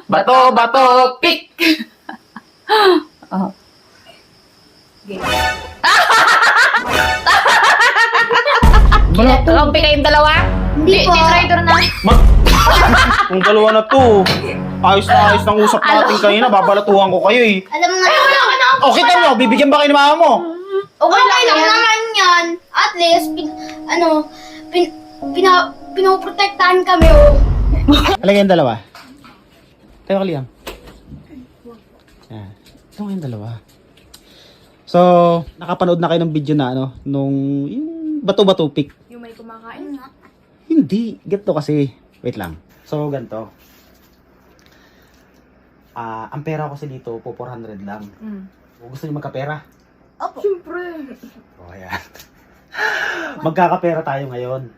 Bato, bato, pick! Oh. Kampi kayong dalawa? Hindi po. Traitor na. Yung dalawa na to. Ayos na ayos ng usap natin kanina. Babalatuhan ko kayo eh. Alam mo nga, wala ka na. O, kita mo, bibigyan ba kayo ng mama mo? Okay lang naman yan. At least, pinoprotektahan kami, oh. Alagay yung dalawa. Tayo kaliyang. Yan. Ito nga yung dalawa. So, nakapanood na kayo ng video na ano, nung yung bato-bato pick. Yung may kumakain nga. Hindi. Ganito kasi. Wait lang. So, ganito. Ang pera ko kasi dito po 400 lang. Kung gusto niyo magkapera. Opo. Siyempre. O, ayan. Magkakapera tayo ngayon.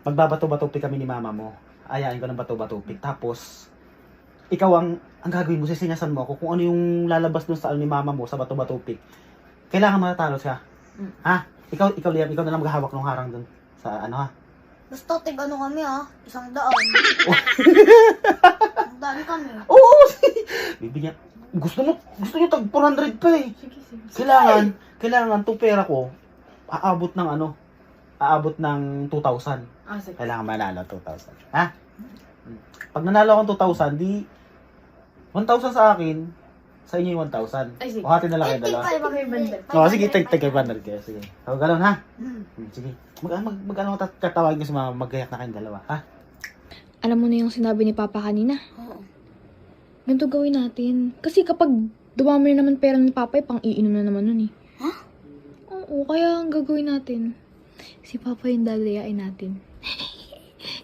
Magbabato-bato pick kami ni mama mo. Ayain ko ng bato-bato pick. Tapos, ikaw ang gagawin mo, sisinyasan mo ako kung ano yung lalabas dun sa ni mama mo sa bato-bato pick. Kailangan matatalo siya. Ha? Ikaw Liam, ikaw na lang maghahawak ng harang dun sa ano ha? Basta tig-ano kami, ah. 100. Ang dami kami. Oo! Bibigyan. Gusto nyo tag 400 pa eh. Kailangan to pera ko, aabot ng 2,000. Sige. Kailangan manalo 2,000. Ha? Pag nanalo akong 2,000, di 1,000 sa akin, sa inyo yung 1,000. Ay, sige. O hati na lang kayo dalawa. O sige, tag 500 kayo. Sige. O gano'n ha? Sige. Mag-ano tatawagin ko sa mga magayak na kayong dalawa, ha? Alam mo na yung sinabi ni Papa kanina? Oo. Ganito gawin natin. Kasi kapag dumami na naman pera ni Papa, pang-iinom na naman nun eh. Ha? Oo, kaya ang gagawin natin. Si Papa yung dadayain natin.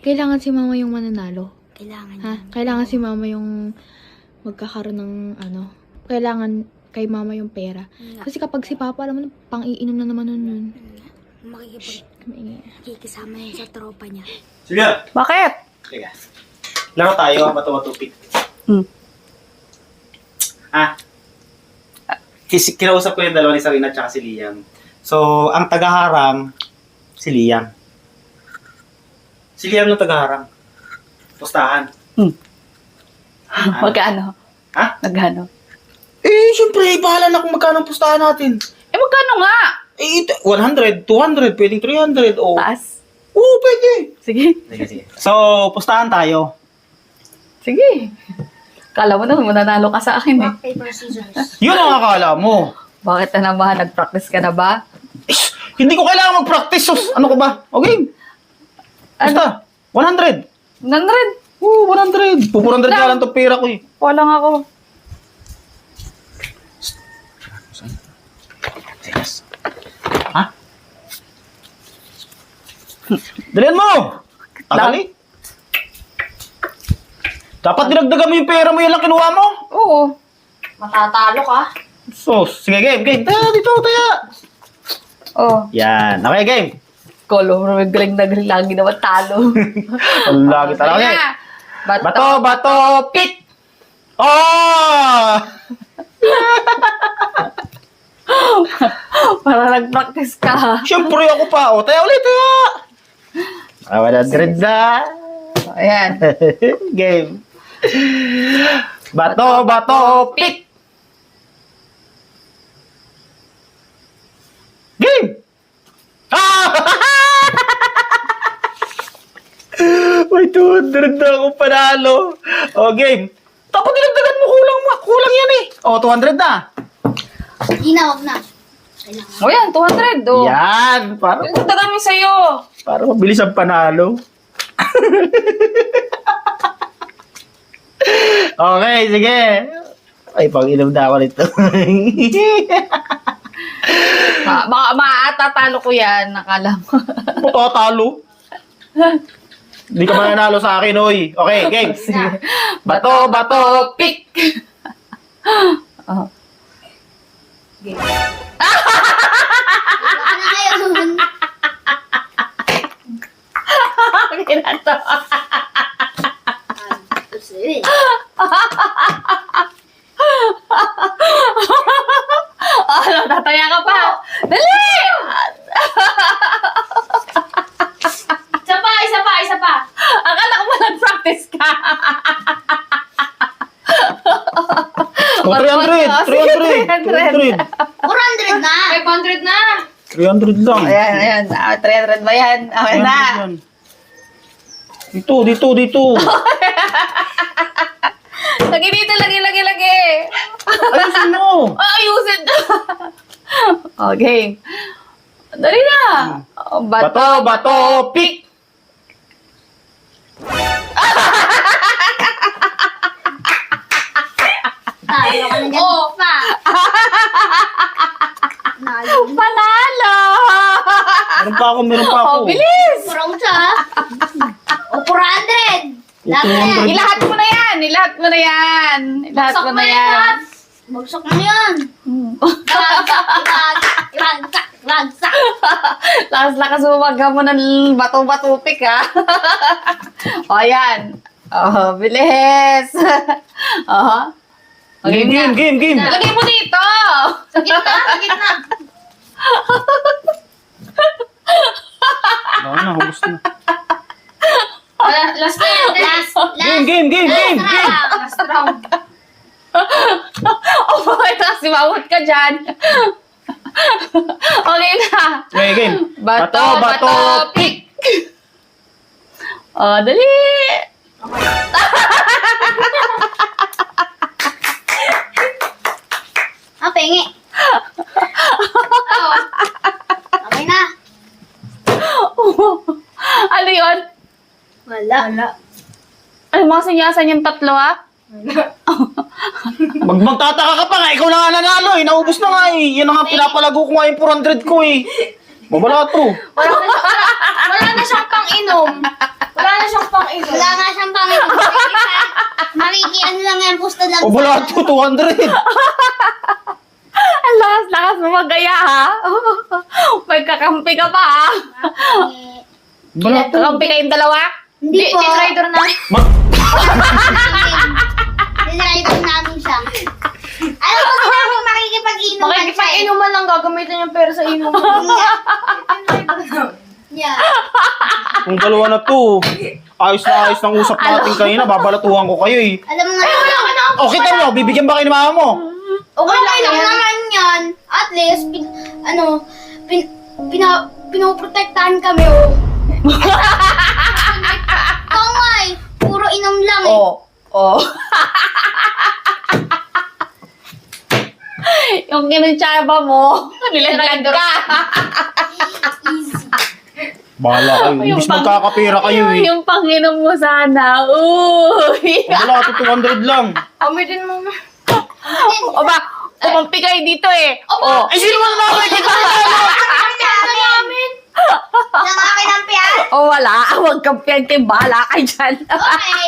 Kailangan si Mama yung mananalo. Kailangan Ha? Kailangan si Mama yung magkakaroon ng ano. Kailangan kay Mama yung pera. Kasi kapag si Papa, alam mo na, pang-iinom na naman nun yun. Makikisama yun sa tropa niya. Sige. Bakit? Sige. Laro tayo, bato-bato-pick. Kinausap ko yung dalawa ni Sarina at si Liam. So, ang tagaharang, si Liam. Si Liam yung tagaharang. Pustahan. Magkano? Ha? Magkano? Eh, syempre, bahala na kung magkano ang pustahan natin. Magkano nga? Eh, 100, 200, pwedeng 300, o... Taas? Oo, pwede. Sige. Sige. So, pustahan tayo. Sige. Kala mo na, mananalo ka sa akin eh. Rock, paper, scissors. Yun ang akala mo. Bakit na naman? Nag-practice ka na ba? Hindi ko kailangan mag-practice. Sus, ano ko ba? Okay. Basta, 100. 100? Oo, 100. 400 ka lang to pera ko eh. Walang ako. Yes. Ha? Dalihan mo! Tagali. Dapat dinagdagan mo yung pera mo, yan lang kinuha mo. Oo. Matatalo ka. So, sige, game. Taya, dito, taya. Oh. Yan. Okay, game. Kolo, galing na galing lagi naman talo. Ang lagi talaga eh. Bato, pick! Oh! Para nag-practice ka. Siyempre ako pa. O, taya ulit, taya. 100 na. Ayan. Game. Bato, pick! Game! Ah! May 200 na akong panalo. O, game. Dapat dinagdagan mo, kulang yan eh. O, 200 na. Hindi na, wag na. Kailangan. O yan, 200. Oh. Yan. Para Ganda kami sa'yo. mabilis ang panalo. Okay, sige. Ay, pag-inom na ako nito. Baka maatatalo ko yan. Nakala mo. Matatalo. Hindi ka mananalo sa akin, oy. Okay, game. Bato, pick! Oh. Wala na kayo nun. Ginatawa. Kasi, Ano, tataya ka pa. Dali! isa pa. Akala ko ba nag-practice ka? Oh, 300! 300! 300! 400 na. 500 na. 300 lang. Ayan, ayan. 300 ba yan? Okay na. 300 yan. Dito. Lagi dito, lagi. Ayusin mo! Ayusin. Okay. Dali na. Bato, pick! Talo ka na dyan Oh. pa. Nalo. Panalo. Meron pa ako. Oh, bilis. Kurang siya. O, 400. Lahat na yan. 200. Ilahat mo na yan. Ilahat mo na yan. Ilahat mo na yan. Bagsak mo yan. Ragsak. Lakas mo mo ng bato-batupik, ha? O, yan. Oh, bilis. Oh. Okay, Game! Lagay mo dito. Sa gitna. Hubos na. Last na yan. Last. Game! Last round. Oh, bakit nasimawat ka dyan? Okay na. Okay, game. Bato, pick. Oh, dali. Pengi. Oh. Okay na. Ano yun? Wala. Ano mga sinyasan yung tatlo, ha? Magtataka ka pa nga, ikaw na nga nanalo eh. Naubos na nga eh. Yan na nga pinapalago ko nga yung 400 ko eh. Babala to. Wala na siyang pang-inom. Wala nga siyang pang-inom. Makikiano lang yan, pusta lang. Babala to, 200. Ang lakas mo magaya, ha? May kakampi ka pa, ha? Babala to. Kakampi kayong dalawa? Hindi po. Rider na. Dinrider namin siya. Alam mo, sinabi ko makikipag-inuman siya. Makikipag-inuman lang gagamitin yung pera sa inuman. Yeah. Kung dalawa na to, ayos na ayos ng usap natin kanina, babalatuhan ko kayo eh. Alam mo nga, wala ka na. O, kita mo, bibigyan ba kayo ni mama mo? Okay lang naman yan. At least, pinoprotektahan kami, oh. Oo nga eh. Puro inom lang eh. Oh. Yung kinuntsaba mo, nilaglag ka. Easy. Bahala kayo, imbis magkakapira kayo eh. Yung panginom mo sana. Uy. Wala, to 200 lang. Amitin mo. O ba, kumampi kayo dito eh. Oh. Ay, sino man namin? Kita ko namin. Nang akin ang piyan. O wala, huwag kang piyagtimbala kay dyan. Okay.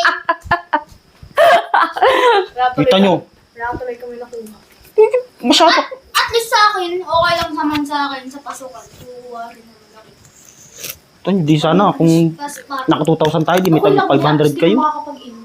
Kita nyo. Masyado. At least sa akin, okay lang naman sa akin sa pasukan. Tuwa rin naman ako. Ito, hindi sana. Kung Tapos parang, naka 2,000 tayo, di may tag 500 kayo. makakapag-inom.